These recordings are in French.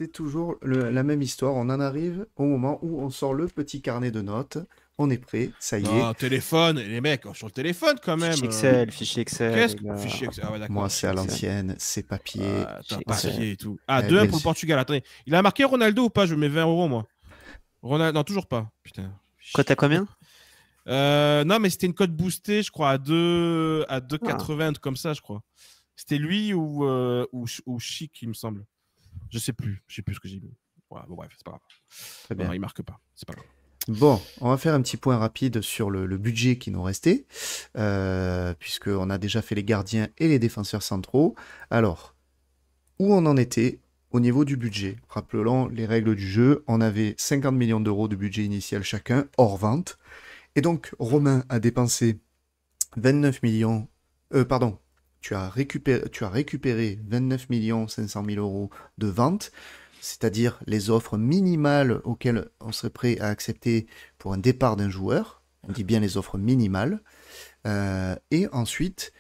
C'est toujours la même histoire. On en arrive au moment où on sort le petit carnet de notes. On est prêt, ça y est. Non, téléphone, les mecs, sur le téléphone quand même. Fichier Excel, Qu'est-ce les que. gars. Fichier Excel. Ah ouais, Moi, d'accord. c'est Fichier à Excel. l'ancienne, c'est papier. T'as Fichier Excel. papier et tout. Ah, 2-1 Belle... pour le Portugal. Attendez. Il a marqué Ronaldo ou pas? Je mets 20 euros, moi. Ronaldo. Non, toujours pas. Putain. Quoi, t'as combien? Non, mais c'était une cote boostée, je crois, à Ah, 2,80, un truc comme ça, je crois. C'était lui ou Chic, il me semble. Je sais plus. Je sais plus ce que j'ai mis. Ouais, bon, bref, c'est pas grave. Très Non, bien. il marque pas. C'est pas grave. Bon, on va faire un petit point rapide sur le budget qui nous restait, puisqu'on a déjà fait les gardiens et les défenseurs centraux. Alors, où on en était au niveau du budget? Rappelons les règles du jeu. On avait 50 millions d'euros de budget initial chacun, hors vente. Et donc, Romain a dépensé 29 millions... pardon, tu as récupéré 29 500 000 euros de vente, c'est-à-dire les offres minimales auxquelles on serait prêt à accepter pour un départ d'un joueur. On dit bien les offres minimales. Et ensuite,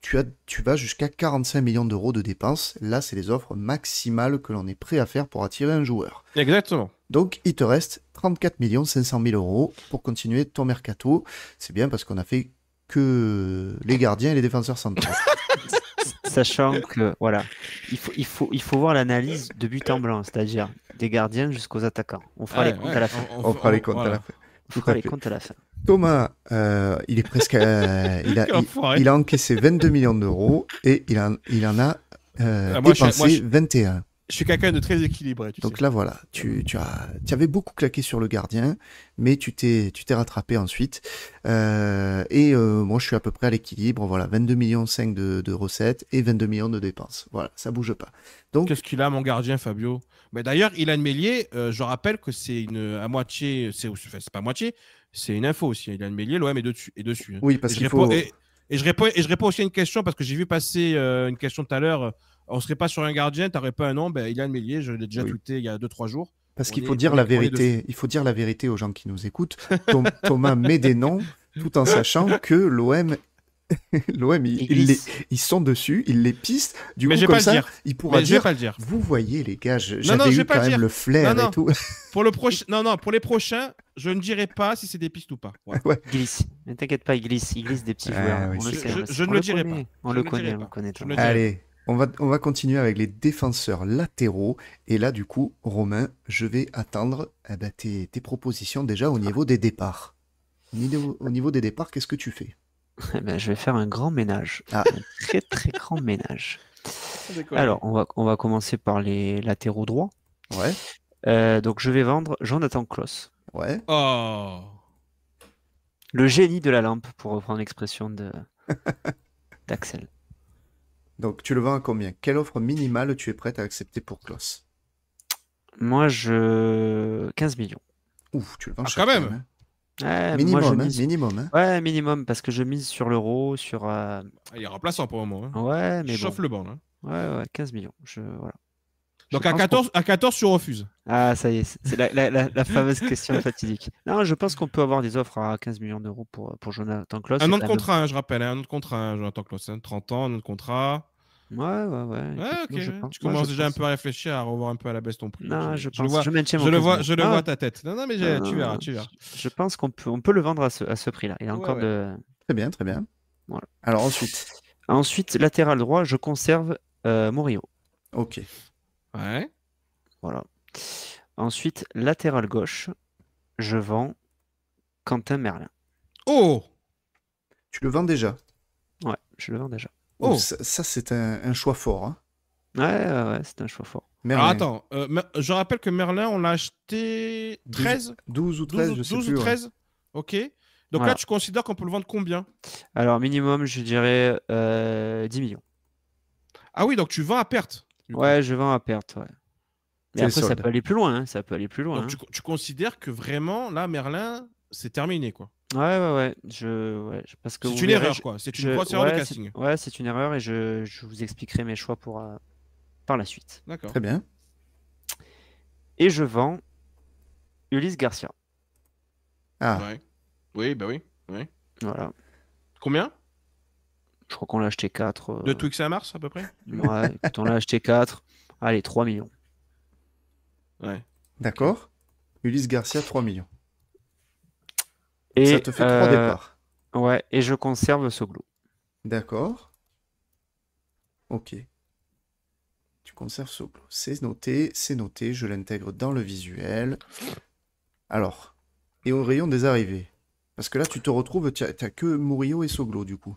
tu vas jusqu'à 45 millions d'euros de dépenses. Là, c'est les offres maximales que l'on est prêt à faire pour attirer un joueur. Exactement. Donc, il te reste 34 500 000 euros pour continuer ton mercato. C'est bien parce qu'on a fait que les gardiens et les défenseurs centraux. sachant que, voilà, il faut voir l'analyse de but en blanc, c'est-à-dire des gardiens jusqu'aux attaquants. On fera les comptes à la fin. On fera les comptes à la voilà. fin. On Tout fera à les fait. comptes à la fin. Thomas, il est presque, Quel enfoiré. il a encaissé 22 millions d'euros et il en a Moi, dépensé 21. Je suis quelqu'un de très équilibré, tu Donc sais. là, voilà, tu avais beaucoup claqué sur le gardien, mais tu t'es rattrapé ensuite. Moi, je suis à peu près à l'équilibre. Voilà, 22 millions 5 de recettes et 22 millions de dépenses. Voilà, ça bouge pas. Donc, Qu'est-ce qu'il a, mon gardien, Fabio? Mais d'ailleurs, Ilan Meslier, je rappelle que c'est à moitié, c'est pas à moitié, c'est une info aussi. Ilan Meslier, l'OM est dessus. Hein. oui, parce Et je qu'il réponds, faut... et je réponds aussi à une question parce que j'ai vu passer une question tout à l'heure. On serait pas sur un gardien, t'aurais pas un nom? Ben, Ilan Meslier, je l'ai déjà Oui. tweeté il y a 2-3 jours. Parce On qu'il faut est, dire on la est, on est dessus. vérité. Il faut dire la vérité aux gens qui nous écoutent. Thomas met des noms tout en sachant que l'OM, ils sont dessus, ils les pistent. Du Mais coup, je vais comme pas le ça, dire. il pourra Mais je vais dire, pas le dire. vous voyez les gars, Non, j'avais je vais eu pas quand le même dire. le flair Non, et tout. Pour le prochain, non, pour les prochains, je ne dirai pas si c'est des pistes ou pas. Voilà. Ouais. Il glisse. Ne t'inquiète pas, il glisse des petits joueurs. Oui, On le c'est sait. ça. Je ne le dirai pas. On Je le ne le connaît, dirai on le pas. connaît. Je ne le dirai pas. Allez, on va continuer avec les défenseurs latéraux. Et là, du coup, Romain, je vais attendre tes propositions déjà au niveau des départs. Au niveau des départs, qu'est-ce que tu fais? Eh ben, je vais faire un grand ménage. Ah. Un très très grand ménage. D'accord. Alors, on va commencer par les latéraux droits. Ouais, Donc, je vais vendre Jonathan Klaus. ouais. Oh. Le génie de la lampe, pour reprendre l'expression d'Axel. Donc, tu le vends à combien? Quelle offre minimale tu es prête à accepter pour Klaus? Moi, 15 millions. Ouf, tu le vends Ah, cher quand même. hein. Ouais, Minimum, moi, je hein, mise... minimum. Hein. Ouais, minimum, parce que je mise sur l'euro, sur... Il est remplaçant pour le moment. Hein. Ouais, mais Chauffe bon. le banc. Là. Ouais, 15 millions. Voilà. Donc à 14, tu refuses. Ah, ça y est, c'est la fameuse question fatidique. Non, je pense qu'on peut avoir des offres à 15 millions d'euros pour Jonathan Klaus. Un an de contrat, hein, je rappelle. Un an de contrat, hein, Jonathan Klaus. 30 ans, un an de contrat. Ouais. Ouais, ok. Je pense. Tu commences déjà un peu à réfléchir, à revoir un peu à la baisse ton prix. Non, je pense. vois, Je maintiens mon je le vois, prisme. je le vois à ta tête. Non, mais tu verras. Je pense qu'on peut le vendre à ce prix-là. Il y a encore de... Très bien, très bien. Voilà. Alors ensuite. Ensuite, latéral droit, je conserve Murillo. Ok. Ouais. Voilà. Ensuite, latéral gauche, je vends Quentin Merlin. Oh! Tu le vends déjà? Ouais, je le vends déjà. Oh. Ça c'est un choix fort. Hein. Ouais, c'est un choix fort. Merlin. Alors attends, je rappelle que Merlin, on l'a acheté 13 12 ou 13, je sais 12 plus. ou 13 Ok. Donc Voilà. là, tu considères qu'on peut le vendre combien? Alors, minimum, je dirais 10 millions. Ah oui, donc tu vends à perte. Ouais, je vends à perte, ouais. Mais C'est après, ça peut aller plus loin. Hein, ça peut aller plus loin. Donc tu considères que vraiment, là, Merlin, c'est terminé, quoi. Ouais. Parce que c'est une erreur, quoi. C'est une grosse erreur de casting. Ouais, c'est une erreur et je vous expliquerai mes choix par la suite. D'accord. Très bien. Et je vends Ulysse Garcia. Ah. Ouais. Oui, bah oui. Ouais. Voilà. Combien? Je crois qu'on l'a acheté 4. De Twix à Mars, à peu près? Ouais, écoute, on l'a acheté 4. Allez, 3 millions. Ouais. D'accord. Ulysse Garcia, 3 millions. Et, Ça te fait 3 départs. Ouais, et je conserve Soglo. D'accord. Ok. Tu conserves Soglo. C'est noté, je l'intègre dans le visuel. Alors, et au rayon des arrivées. Parce que là, tu te retrouves, t'as que Murillo et Soglo, du coup.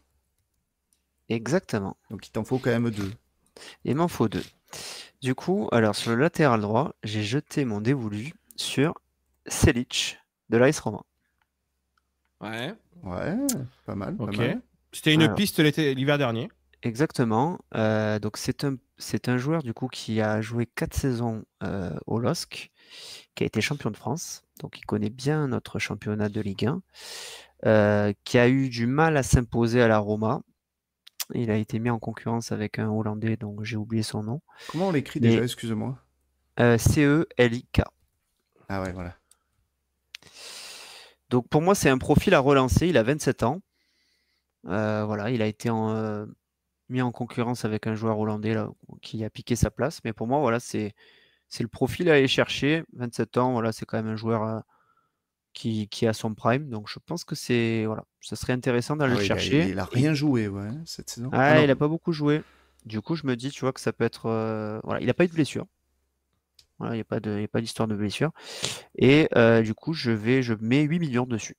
Exactement. Donc il t'en faut quand même 2. Il m'en faut 2. Du coup, alors sur le latéral droit, j'ai jeté mon dévolu sur Selic de l'AS Roma. Ouais. Ouais, pas mal, pas Ok. mal. C'était une Alors, piste l'hiver dernier. exactement. Donc c'est un joueur du coup qui a joué 4 saisons au LOSC, qui a été champion de France. Donc il connaît bien notre championnat de Ligue 1, qui a eu du mal à s'imposer à la Roma. Il a été mis en concurrence avec un Hollandais dont j'ai oublié son nom. Comment on l'écrit déjà, Mais excuse-moi? Celik. Ah ouais, voilà. Donc pour moi, c'est un profil à relancer. Il a 27 ans. Voilà, il a été mis en concurrence avec un joueur hollandais là, qui a piqué sa place. Mais pour moi, voilà, c'est le profil à aller chercher. 27 ans, voilà, c'est quand même un joueur qui a son prime. Donc je pense que voilà, ça serait intéressant d'aller Ah le ouais, chercher. il a rien joué, ouais, cette saison. Ah Ah, non, il n'a pas beaucoup joué. Du coup, je me dis, tu vois, que ça peut être. Voilà, il n'a pas eu de blessure. Voilà, il n'y a pas d'histoire de blessure. Et du coup, je mets 8 millions dessus.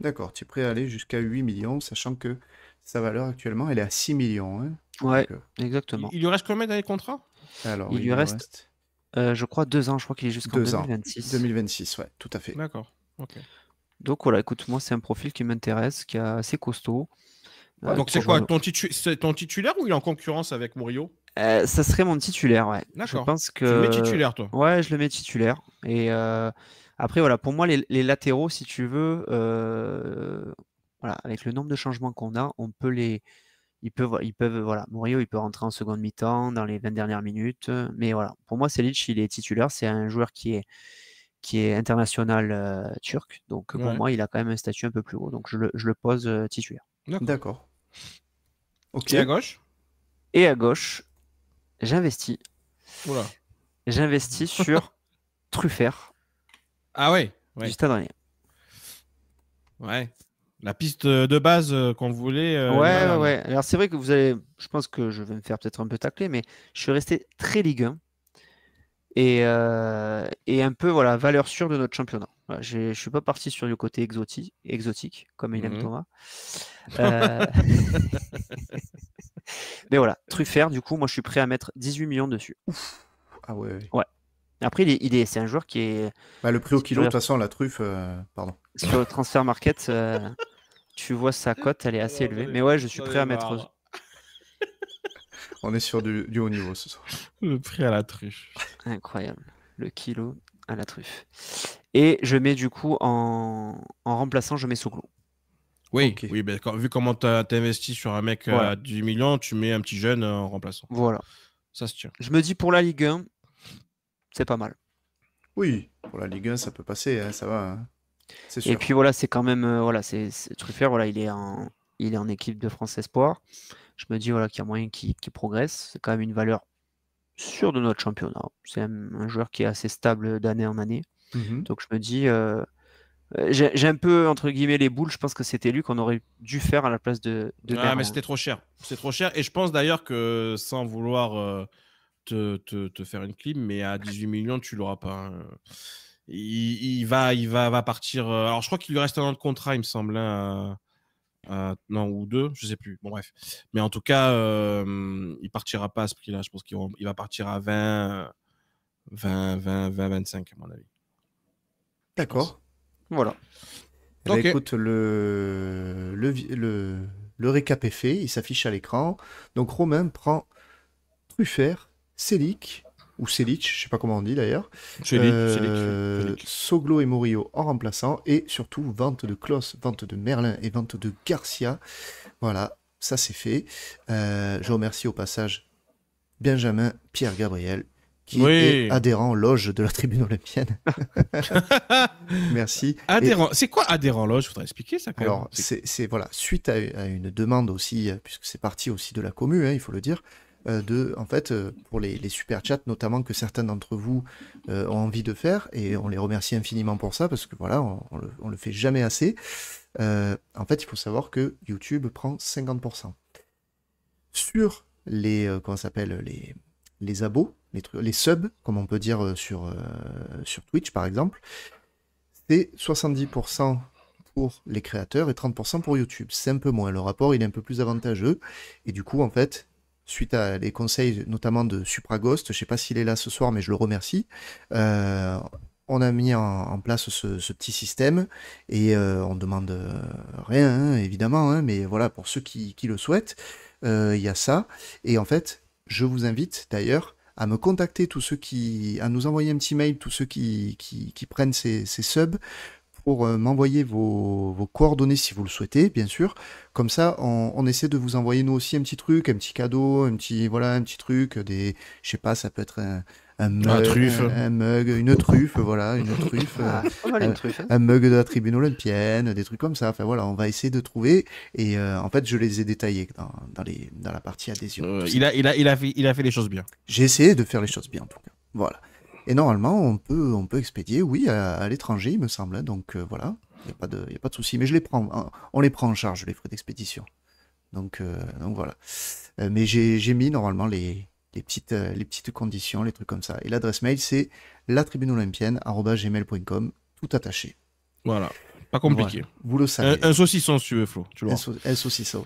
d'accord, tu es prêt à aller jusqu'à 8 millions, sachant que sa valeur actuellement, elle est à 6 millions. Hein. Ouais, Donc, exactement. Il lui reste combien d'années de contrat? alors, Il lui reste, je crois, 2 ans. Je crois qu'il est jusqu'en 2 ans. 2026. 2026, ouais, tout à fait. D'accord. Ok. Donc voilà, écoute, moi, c'est un profil qui m'intéresse, qui est assez costaud. Donc c'est quoi c'est ton titulaire ou il est en concurrence avec Murillo? Ça serait mon titulaire, ouais. Je D'accord. pense Tu le mets que. titulaire, toi? Ouais, je le mets titulaire. Et après, voilà, pour moi, les latéraux, si tu veux, voilà, avec le nombre de changements qu'on a, on peut voilà, Murillo, il peut rentrer en seconde mi-temps dans les 20 dernières minutes. Mais voilà, pour moi, Selic, il est titulaire. C'est un joueur qui est international turc. Donc pour Ouais. moi, il a quand même un statut un peu plus haut. Donc je le pose titulaire. D'accord. Ok. Et à gauche? Et à gauche, j'investis. Oula. J'investis sur Truffert Ah ouais. du Stade Rennais. Ouais. La piste de base qu'on voulait. Ouais. Alors c'est vrai que je pense que je vais me faire peut-être un peu tacler, mais je suis resté très Ligue 1 et un peu voilà, valeur sûre de notre championnat. Voilà, je suis pas parti sur le côté exotique comme il aime Thomas. Mais voilà, Truffert, du coup, moi je suis prêt à mettre 18 millions dessus. Ouf. Ah ouais. Ouais. Après, c'est un joueur qui est. Bah, le prix au kilo, de toute façon, la truffe, pardon. Sur le transfer market, tu vois sa cote, elle est assez élevée. Mais ouais, je suis prêt à mettre. On est sur du haut niveau ce soir. Le prix à la truffe. Incroyable. Le kilo à la truffe. Et je mets du coup en remplaçant, je mets Soglo. Oui, Ok. oui, vu comment tu as investi sur un mec Voilà. à 18 millions, tu mets un petit jeune en remplaçant. Voilà. Ça se tient. Je me dis pour la Ligue 1, c'est pas mal. Oui, pour la Ligue 1, ça peut passer, hein, ça va. Hein. C'est sûr. Et puis voilà, c'est quand même. Voilà, c'est Truffert, voilà, il est en équipe de France Espoir. Je me dis voilà, qu'il y a moyen qu'il progresse. C'est quand même une valeur sûre de notre championnat. C'est un joueur qui est assez stable d'année en année. Donc je me dis. J'ai un peu, entre guillemets, les boules. Je pense que c'était lui qu'on aurait dû faire à la place de Merlin. Mais c'était trop cher. C'est trop cher. Et je pense d'ailleurs que sans vouloir te faire une clim, mais à 18 millions, tu l'auras pas. Hein. Il va partir. Alors, je crois qu'il lui reste un an de contrat, il me semble. Hein, non, ou 2, je sais plus. Bon, bref. Mais en tout cas, il partira pas à ce prix-là. Je pense qu'il va partir à 20, 25, à mon avis. D'accord. Voilà. Bah, écoute, le récap est fait, il s'affiche à l'écran. Donc Romain prend Truffert, Selic, ou Selic, je sais pas comment on dit d'ailleurs. Selic. Soglo et Murillo en remplaçant, et surtout vente de Klos, vente de Merlin et vente de Garcia. Voilà, ça c'est fait. Je remercie au passage Benjamin Pierre-Gabriel, qui est adhérent loge de la tribune olympienne. Merci. Adhérent. C'est quoi adhérent loge? Je voudrais expliquer ça quand Alors, c'est voilà, suite à une demande aussi, puisque c'est parti aussi de la commu, hein, il faut le dire, en fait, pour les super chats, notamment que certains d'entre vous ont envie de faire, et on les remercie infiniment pour ça, parce que voilà, on le fait jamais assez. En fait, il faut savoir que YouTube prend 50%. Sur comment ça s'appelle, les abos, les subs, comme on peut dire sur Twitch par exemple, c'est 70% pour les créateurs et 30% pour YouTube. C'est un peu moins. Le rapport, il est un peu plus avantageux. Et du coup, en fait, suite à les conseils, notamment de Supraghost, je ne sais pas s'il est là ce soir, mais je le remercie, on a mis en place ce petit système et on demande rien, hein, évidemment, hein, mais voilà, pour ceux qui le souhaitent, il y a ça. Et en fait, je vous invite d'ailleurs à me contacter, à nous envoyer un petit mail, tous ceux qui prennent ces subs, pour m'envoyer vos coordonnées si vous le souhaitez, bien sûr. Comme ça, on essaie de vous envoyer nous aussi un petit truc, un petit cadeau, un petit truc, je sais pas, ça peut être un mug, truffe. un mug, une truffe, voilà, une truffe, Pas mal une truffe, hein. un mug de la tribune olympienne, des trucs comme ça. Enfin voilà, on va essayer de trouver. Et en fait, je les ai détaillés dans la partie adhésion. Il a fait les choses bien. J'ai essayé de faire les choses bien, en tout cas. Voilà. Et normalement, on peut expédier, oui, à l'étranger, il me semble, hein. Donc voilà, il n'y a pas de souci. Mais on les prend en charge, les frais d'expédition. Donc voilà. Mais j'ai mis normalement les petites conditions, les trucs comme ça. Et l'adresse mail, c'est latribuneolympienne@gmail.com, tout attaché. Voilà, pas compliqué. Voilà. Vous le savez. Un saucisson, si tu veux, Flo. Tu un saucisson.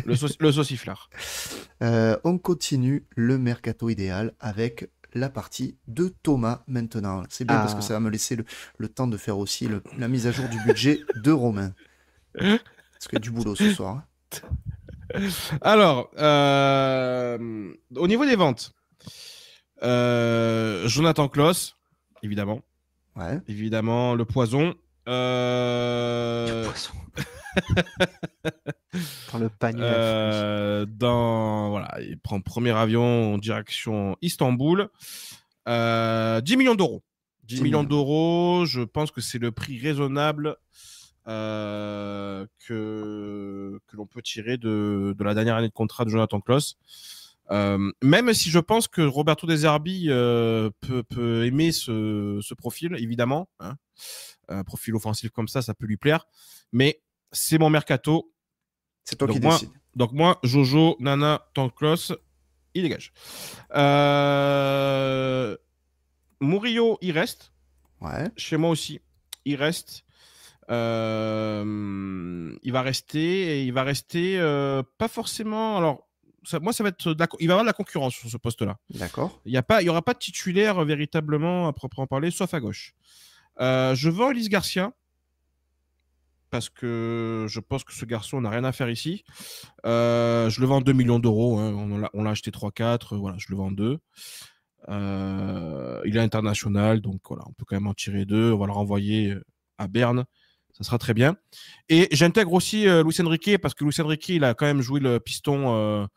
Le sauciflard. On continue le mercato idéal avec la partie de Thomas maintenant. C'est bien parce que ça va me laisser le temps de faire aussi la mise à jour du budget de Romain. Parce qu'il y a du boulot ce soir. Alors, au niveau des ventes, Jonathan Klaus, évidemment. Ouais. Évidemment, le poison. Le poison. Dans le panier. Voilà, il prend premier avion en direction Istanbul. 10 millions d'euros. 10 millions d'euros, je pense que c'est le prix raisonnable que l'on peut tirer de la dernière année de contrat de Jonathan Klaus. Même si je pense que Roberto De Zerbi peut aimer ce profil, évidemment. Hein. Un profil offensif comme ça peut lui plaire. Mais c'est mon mercato. C'est toi qui décides. Donc moi, Jojo, Nana, Klaus, il dégage. Murillo, il reste. Ouais. Chez moi aussi, il reste. Il va rester. Et il va rester pas forcément... Alors, ça va être il va y avoir de la concurrence sur ce poste-là. D'accord. Il y aura pas de titulaire véritablement à proprement parler, sauf à gauche. Je vends Ulysse Garcia parce que je pense que ce garçon n'a rien à faire ici. Je le vends 2 millions d'euros. Hein. On l'a acheté 3-4. Voilà, je le vends 2. Il est international, donc voilà, on peut quand même en tirer 2. On va le renvoyer à Berne. Ça sera très bien. Et j'intègre aussi Luis Enrique parce que Luis Enrique, il a quand même joué le piston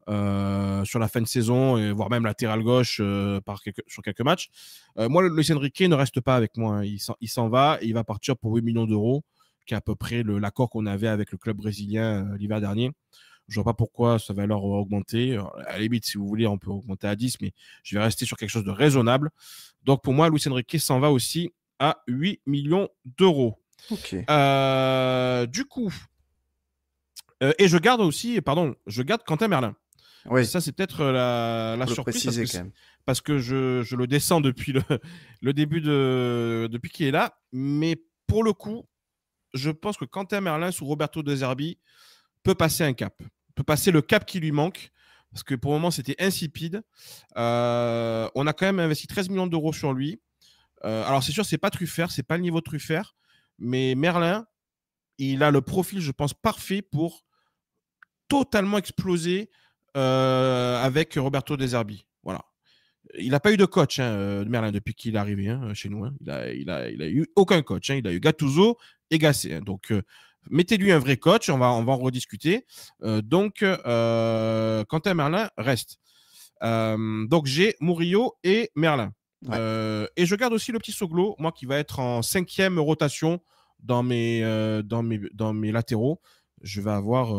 sur la fin de saison, et voire même latéral gauche sur quelques matchs. Moi, Luis Enrique ne reste pas avec moi. Hein. Il s'en va et il va partir pour 8 millions d'euros, qui est à peu près l'accord qu'on avait avec le club brésilien l'hiver dernier. Je ne vois pas pourquoi sa valeur va augmenter. Alors, à la limite, si vous voulez, on peut augmenter à 10, mais je vais rester sur quelque chose de raisonnable. Donc, pour moi, Luis Enrique s'en va aussi à 8 millions d'euros. Ok. Du coup, et je garde Quentin Merlin. Oui. Ça, c'est peut-être la surprise parce que je le descends depuis le début depuis qu'il est là. Mais pour le coup, je pense que Quentin Merlin sous Roberto De Zerbi peut passer un cap. Peut passer le cap qui lui manque. Parce que pour le moment, c'était insipide. On a quand même investi 13 millions d'euros sur lui. Alors, c'est sûr, c'est pas Truffert, c'est pas le niveau de Truffert. Mais Merlin, il a le profil, je pense, parfait pour totalement exploser avec Roberto De Zerbi. Voilà. Il n'a pas eu de coach, Merlin, depuis qu'il est arrivé chez nous. Hein. Il a eu aucun coach. Hein. Il a eu Gattuso et Gasset. Hein. Donc, mettez-lui un vrai coach. On va en rediscuter. Donc, Quentin Merlin reste. Donc, j'ai Murillo et Merlin. Ouais. Et je garde aussi le petit Soglo, moi, qui va être en 5e rotation dans mes latéraux. Je vais avoir...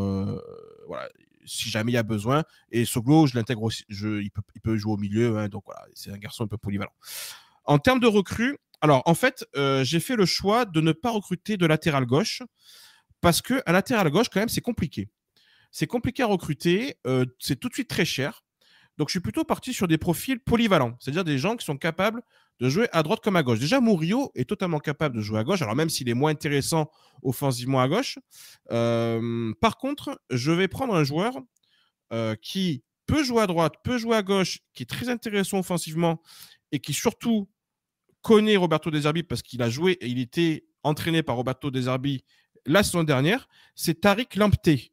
voilà. si jamais il y a besoin. Et Soglo, je l'intègre aussi. Il peut jouer au milieu. Hein, donc voilà, c'est un garçon un peu polyvalent. En termes de recrues, alors en fait, j'ai fait le choix de ne pas recruter de latéral gauche parce que à latéral gauche, quand même, c'est compliqué. C'est compliqué à recruter. C'est tout de suite très cher. Donc, je suis plutôt parti sur des profils polyvalents, c'est-à-dire des gens qui sont capables de jouer à droite comme à gauche. Déjà, Murillo est totalement capable de jouer à gauche, alors même s'il est moins intéressant offensivement à gauche. Par contre, je vais prendre un joueur qui peut jouer à droite, peut jouer à gauche, qui est très intéressant offensivement et qui surtout connaît Roberto De Zerbi parce qu'il a joué et il était entraîné par Roberto De Zerbi la saison dernière. C'est Tariq Lamptey.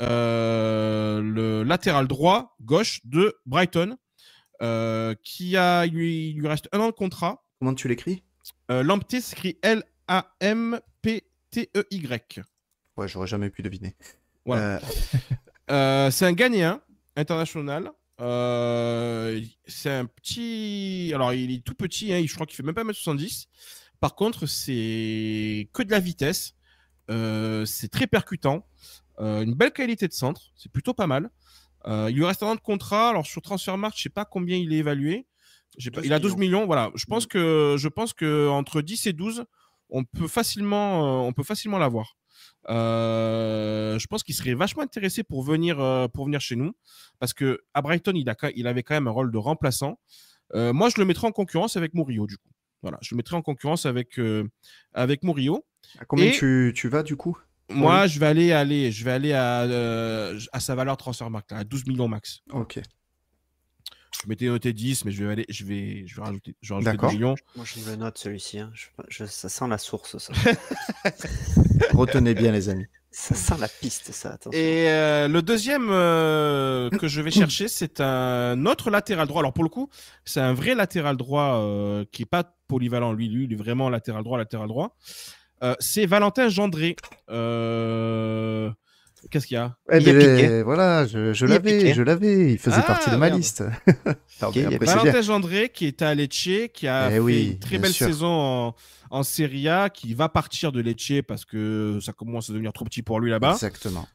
Le latéral droit gauche de Brighton il lui reste 1 an de contrat. Comment tu l'écris? Lamptey s'écrit Lamptey. Ouais, j'aurais jamais pu deviner. Voilà. C'est un Ghanéen international. C'est un petit. Alors, il est tout petit, hein, je crois qu'il fait même pas 1m70. Par contre, c'est que de la vitesse. C'est très percutant. Une belle qualité de centre, c'est plutôt pas mal. Il lui reste 1 an de contrat. Alors sur Transfermarkt, je sais pas combien il est évalué. Il a 12 millions. Voilà. Je pense que entre 10 et 12, on peut facilement l'avoir. Je pense qu'il serait vachement intéressé pour venir chez nous parce que à Brighton, il avait quand même un rôle de remplaçant. Moi, je le mettrais en concurrence avec Murillo du coup. Voilà, je le mettrais en concurrence avec Murillo. À combien tu vas du coup? Moi, je vais aller à sa valeur Transfermarkt, à 12 millions max. Ok. Je m'étais noté 10, mais je vais rajouter 2 millions. Moi, je le note celui-ci. Hein. Ça sent la source, ça. Retenez bien, les amis. Ça sent la piste, ça. Attention. Et le deuxième que je vais chercher, c'est un autre latéral droit. Alors, pour le coup, c'est un vrai latéral droit qui n'est pas polyvalent. Lui, il est vraiment latéral droit. C'est Valentin Gendré. Qu'est-ce qu'il y a? Voilà, je l'avais. Il faisait partie de ma liste. Valentin Gendré qui est à Lecce, qui a fait une très belle saison en Serie A, qui va partir de Lecce parce que ça commence à devenir trop petit pour lui là-bas. Exactement.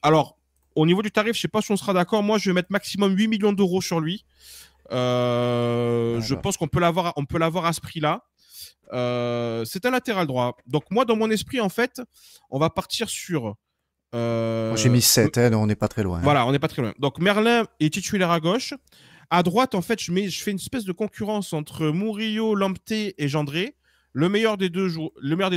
Alors, au niveau du tarif, je ne sais pas si on sera d'accord. Moi, je vais mettre maximum 8 millions d'euros sur lui. Je pense qu'on peut l'avoir à ce prix-là. C'est un latéral droit. Donc moi, dans mon esprit, en fait, on va partir sur... J'ai mis 7, on n'est pas très loin. Voilà, on n'est pas très loin. Donc Merlin est titulaire à gauche. À droite, en fait, je fais une espèce de concurrence entre Murillo, Lamptey et Gendré. Le meilleur des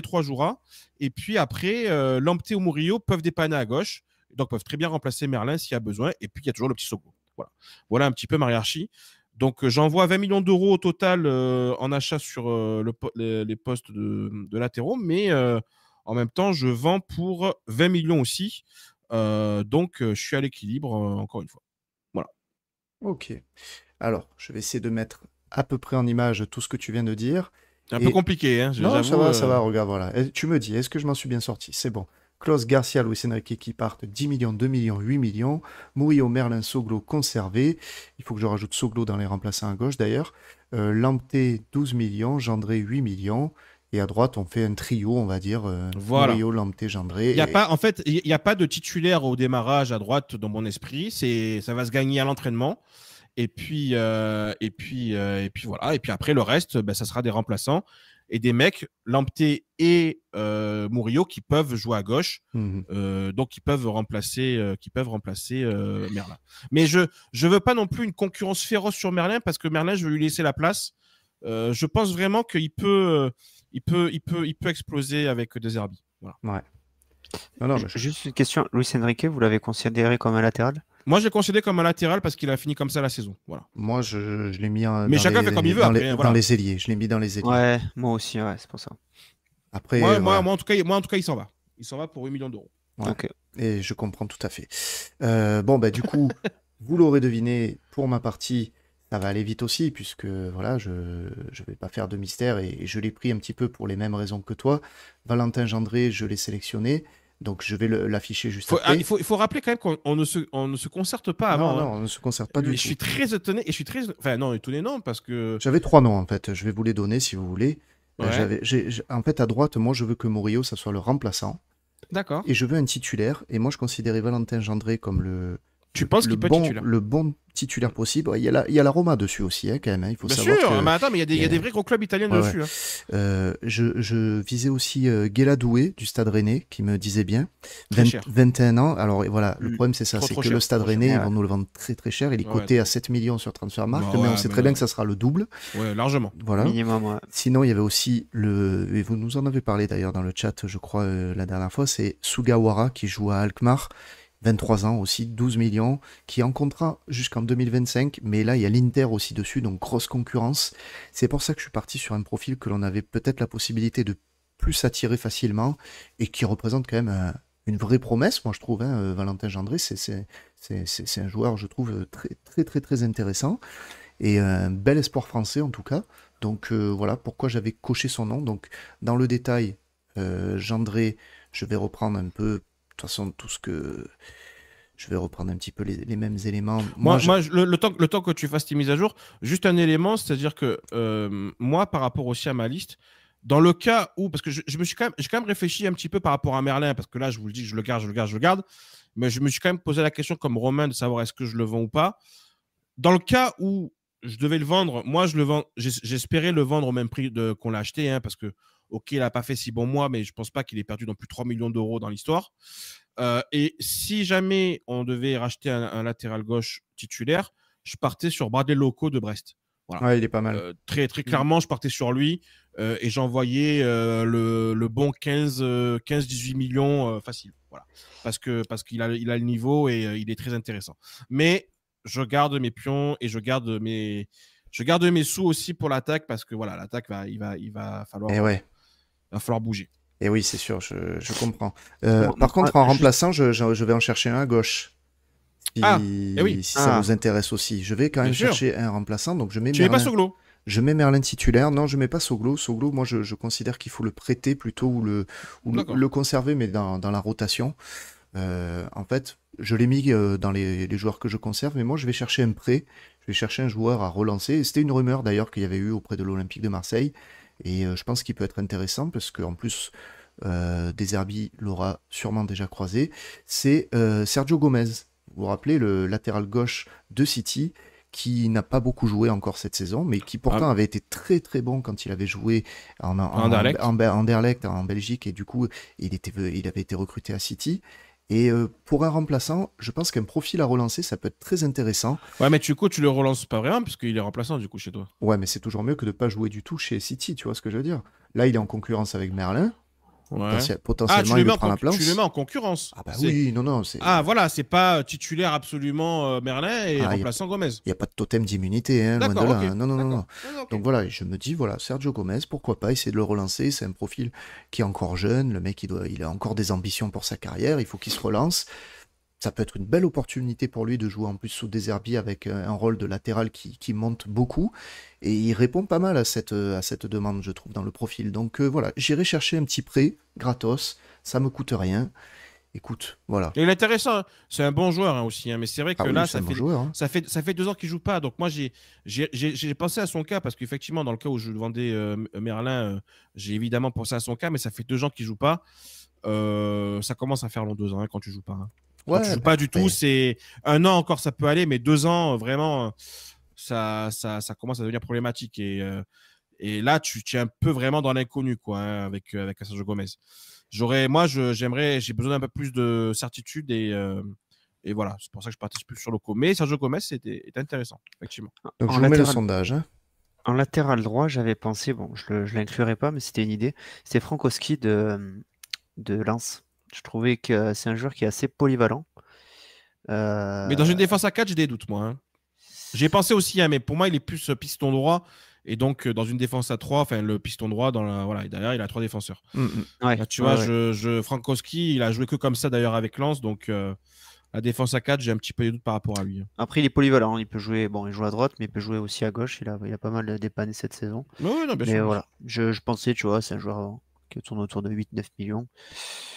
3 jouera. Et puis après, Lamptey ou Murillo peuvent dépanner à gauche. Donc peuvent très bien remplacer Merlin s'il y a besoin. Et puis il y a toujours le petit Soglo. Voilà un petit peu ma hiérarchie. Donc, j'envoie 20 millions d'euros au total en achat sur les postes de latéraux, mais en même temps, je vends pour 20 millions aussi. Donc, je suis à l'équilibre, encore une fois. Voilà. Ok. Alors, je vais essayer de mettre à peu près en image tout ce que tu viens de dire. C'est un peu compliqué. Hein, non, ça va, regarde, voilà. Et tu me dis, est-ce que je m'en suis bien sorti? C'est bon. Klaus, Garcia, Luis Enrique qui partent 10 millions, 2 millions, 8 millions. Murillo, Merlin, Soglo conservé. Il faut que je rajoute Soglo dans les remplaçants à gauche d'ailleurs. Lamptey, 12 millions. Gendré, 8 millions. Et à droite, on fait un trio, on va dire. Voilà. Murillo, Lamptey, Gendré. En fait, il n'y a pas de titulaire au démarrage à droite dans mon esprit. Ça va se gagner à l'entraînement. Et puis voilà. Et puis après, le reste, ça sera des remplaçants. Et des mecs, Lamptey et Murillo, qui peuvent jouer à gauche, donc qui peuvent remplacer Merlin. Mais je veux pas non plus une concurrence féroce sur Merlin parce que Merlin, je veux lui laisser la place. Je pense vraiment qu'il peut exploser avec De Zerbi. Voilà. Ouais. Non, juste une question, Luis Enrique, vous l'avez considéré comme un latéral? Moi, je l'ai considéré comme un latéral parce qu'il a fini comme ça la saison. Voilà. Moi, je l'ai mis mais chacun fait comme il veut. Dans les ailiers. Je l'ai mis dans les ailiers. Ouais, moi aussi, c'est pour ça. Après, moi, en tout cas, il s'en va. Il s'en va pour 8 millions d'euros. Ouais. Okay. Et je comprends tout à fait. Du coup, vous l'aurez deviné, pour ma partie, ça va aller vite aussi, puisque voilà, je vais pas faire de mystère et je l'ai pris un petit peu pour les mêmes raisons que toi. Valentin Gendré, je l'ai sélectionné. Donc, je vais l'afficher juste après. Il faut rappeler quand même qu'on ne se concerte pas avant. Non, on ne se concerte pas du tout. Je suis très étonné. Enfin, non, étonné, non, parce que... J'avais 3 noms, en fait. Je vais vous les donner, si vous voulez. Ouais. En fait, à droite, moi, je veux que Murillo, ça soit le remplaçant. D'accord. et je veux un titulaire. Et moi, je considérais Valentin Gendré comme Tu penses qu'il peut être titulaire? le bon titulaire possible. Ouais, il y a la Roma dessus aussi, hein, quand même. Hein. Il faut Bien savoir sûr, que mais attends, mais il y a des vrais gros clubs italiens ouais, dessus. Hein. je visais aussi Guéladoué du Stade Rennais qui me disait bien. Très cher. 21 ans. Alors voilà, le problème c'est ça, c'est Trop que cher, le Stade trop cher. Rennais, ils Ouais. vont nous le vendre très très cher. Il est Ouais, coté à trop. 7 millions sur Transfermarkt, Bah mais on ouais, sait mais très bien que ça sera le double. ouais, largement. Voilà. Minimum, ouais. Sinon, il y avait aussi et vous nous en avez parlé d'ailleurs dans le chat, je crois, la dernière fois, c'est Sugawara qui joue à Alkmaar. 23 ans aussi, 12 millions, qui est en contrat jusqu'en 2025, mais là il y a l'Inter aussi dessus, donc grosse concurrence. C'est pour ça que je suis parti sur un profil que l'on avait peut-être la possibilité de plus attirer facilement, et qui représente quand même une vraie promesse, moi je trouve, hein, Valentin Gendré, c'est un joueur, je trouve, très très très très intéressant, et un bel espoir français en tout cas. Donc voilà pourquoi j'avais coché son nom. Donc dans le détail, Gendré, je vais reprendre un peu, de toute façon, tout ce que je vais reprendre un petit peu les mêmes éléments. Le temps que tu fasses tes mises à jour, juste un élément, c'est-à-dire que moi, par rapport aussi à ma liste, dans le cas où, parce que j'ai quand même réfléchi un petit peu par rapport à Merlin, parce que là, je vous le dis, je le garde, mais je me suis quand même posé la question comme Romain de savoir est-ce que je le vends ou pas. Dans le cas où je devais le vendre, moi, j'espérais le vendre au même prix qu'on l'a acheté, hein, parce que, ok, il n'a pas fait si bon mois, mais je ne pense pas qu'il ait perdu non plus 3 millions d'euros dans l'histoire. Et si jamais on devait racheter un latéral gauche titulaire, je partais sur Bradley Loco de Brest. Voilà. Ouais, il est pas mal. Très, très clairement, je partais sur lui et j'envoyais le bon 15-18 millions facile. Voilà. Parce qu'il a le niveau et il est très intéressant. Mais je garde mes pions et je garde mes sous aussi pour l'attaque parce que voilà, l'attaque, il va Et ouais. falloir bouger. Et oui, c'est sûr, je comprends. Moi- Par contre, en juste- remplaçant, je vais en chercher un à gauche. Oui. Si ça vous intéresse aussi. Je vais quand même Bien sûr. chercher un remplaçant. Donc je mets Tu mets pas Merlin. Soglo? Je mets Merlin titulaire. Non, je mets pas Soglo. Soglo, moi, je considère qu'il faut le prêter plutôt ou D'accord. le conserver, mais dans la rotation. En fait, je l'ai mis dans les joueurs que je conserve, mais moi, je vais chercher un prêt. Je vais chercher un joueur à relancer. Et c'était une rumeur d'ailleurs qu'il y avait eu auprès de l'Olympique de Marseille. Et je pense qu'il peut être intéressant parce qu'en plus, Deserbi l'aura sûrement déjà croisé. C'est Sergio Gomez. Vous vous rappelez, le latéral gauche de City, qui n'a pas beaucoup joué encore cette saison, mais qui pourtant avait été très très bon quand il avait joué Anderlecht en Belgique, et du coup, il avait été recruté à City. Et pour un remplaçant, je pense qu'un profil à relancer, ça peut être très intéressant. Ouais, mais du coup, tu le relances pas vraiment, puisqu'il est remplaçant du coup chez toi. Ouais, mais c'est toujours mieux que de ne pas jouer du tout chez City, tu vois ce que je veux dire. Là, il est en concurrence avec Merlin. Ouais. Potentiellement, il lui prend la place. Tu le mets en concurrence. Ah bah oui, non. Voilà, c'est pas titulaire absolument Merlin et remplaçant Gomez. Il n'y a pas de totem d'immunité, hein, loin de là. Okay. Non. Okay. Donc voilà, je me dis, voilà, Sergio Gomez, pourquoi pas essayer de le relancer. C'est un profil qui est encore jeune. Le mec, il a encore des ambitions pour sa carrière. Il faut qu'il se relance. Ça peut être une belle opportunité pour lui de jouer en plus sous Deserbi avec un rôle de latéral qui monte beaucoup. Et il répond pas mal à cette demande, je trouve, dans le profil. Donc voilà, j'irai chercher un petit prêt gratos. Ça me coûte rien. Écoute, voilà. Et il est intéressant, hein. C'est un bon joueur hein, aussi, hein. Mais c'est vrai que là, ça fait 2 ans qu'il joue pas. Donc moi, j'ai pensé à son cas parce qu'effectivement, dans le cas où je vendais Merlin, j'ai évidemment pensé à son cas, mais ça fait 2 ans qu'il joue pas. Ça commence à faire long 2 ans hein, quand tu joues pas. Hein. Quand tu joues pas du tout, c'est 1 an encore, ça peut aller, mais 2 ans, vraiment, ça commence à devenir problématique. Et là, tu es un peu vraiment dans l'inconnu, quoi, hein, avec Sergio Gomez. J'ai besoin d'un peu plus de certitude et voilà, c'est pour ça que je participe plus sur Loco. Mais Sergio Gomez est intéressant, effectivement. Donc je vous mets le sondage. Hein. En latéral droit, j'avais pensé, bon, je l'inclurai pas, mais c'était une idée. C'est Frankowski de Lens. Je trouvais que c'est un joueur qui est assez polyvalent. Mais dans une défense à 4, j'ai des doutes, moi. Hein. J'ai pensé aussi, hein, mais pour moi, il est plus piston droit. Et donc, dans une défense à 3, enfin, le piston droit, voilà, et derrière, il a 3 défenseurs. Ouais, là, tu vois, Frankowski, il a joué que comme ça, d'ailleurs, avec Lens. Donc, la défense à 4, j'ai un petit peu des doutes par rapport à lui. Après, il est polyvalent. Il peut jouer, bon, il joue à droite, mais il peut jouer aussi à gauche. Il a pas mal dépanné cette saison. Oui, non, bien sûr. Mais voilà, je pensais, tu vois, c'est un joueur qui tourne autour de 8-9 millions.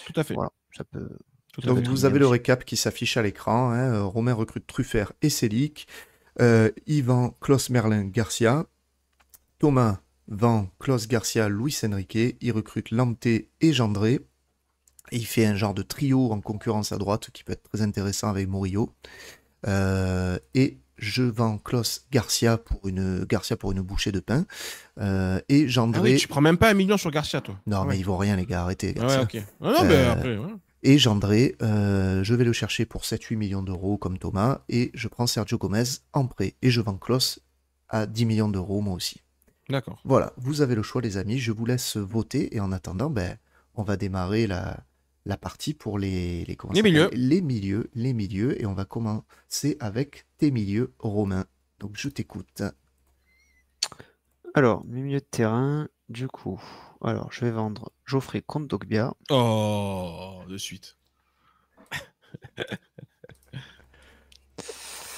Tout à fait. Voilà, ça peut. Donc vous avez le récap qui s'affiche à l'écran. Hein. Romain recrute Truffert et Selic. Yvan, Klaus Merlin, Garcia. Thomas vend Klaus Garcia, Luis Enrique. Il recrute Lamptey et Gendré. Et il fait un genre de trio en concurrence à droite qui peut être très intéressant avec Murillo. Et je vends Klaus Garcia pour une bouchée de pain. Et Ah oui, Jandré. tu prends même pas 1 million sur Garcia, toi. Non, Ah mais ouais. il vaut rien, les gars, arrêtez, Ah ouais, Garcia. ok. Ah non, mais après, ouais. Et Jandré, je vais le chercher pour 7-8 millions d'euros comme Thomas. Et je prends Sergio Gomez en prêt. Et je vends Klaus à 10 millions d'euros, moi aussi. D'accord. Voilà, vous avez le choix, les amis. Je vous laisse voter. Et en attendant, ben, on va démarrer la partie pour comment ça Les milieux. s'appelle les milieux. Et on va commencer avec tes milieux, Romain. Donc, je t'écoute. Alors, mes milieux de terrain, du coup. Alors, je vais vendre Geoffrey contre Dogbia. Oh, de suite.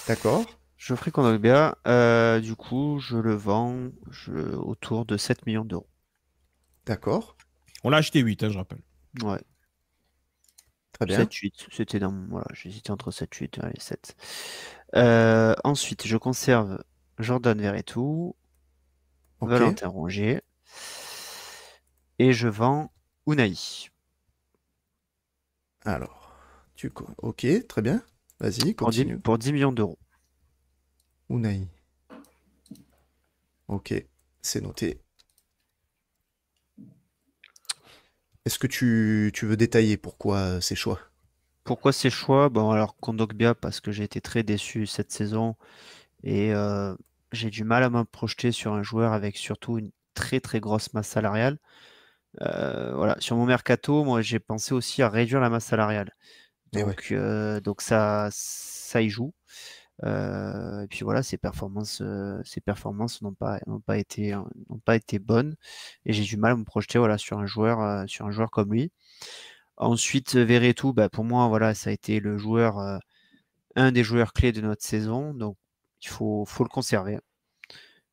D'accord. Geoffrey contre Dogbia, du coup, je le vends autour de 7 millions d'euros. D'accord. On l'a acheté 8, hein, je rappelle. Ouais. Très bien. 7-8. C'était dans voilà, j'hésitais entre 7-8, allez, 7. Ensuite, je conserve Jordan Verretou, Ok. Valentin Rongier. Et je vends Unai. Alors, ok, très bien. Vas-y, continue. Pour 10 millions d'euros. Unai. Ok, c'est noté. Est-ce que tu veux détailler pourquoi ces choix? Pourquoi ces choix? Bon, alors Kondogbia, parce que j'ai été très déçu cette saison et j'ai du mal à me projeter sur un joueur avec surtout une très très grosse masse salariale. Voilà, sur mon mercato, moi j'ai pensé aussi à réduire la masse salariale. Eh ouais. Donc ça y joue. Et puis voilà, ses performances n'ont pas été bonnes. Et j'ai du mal à me projeter voilà, sur un joueur comme lui. Ensuite, Verretou, bah, pour moi, voilà, ça a été un des joueurs clés de notre saison. Donc, il faut le conserver.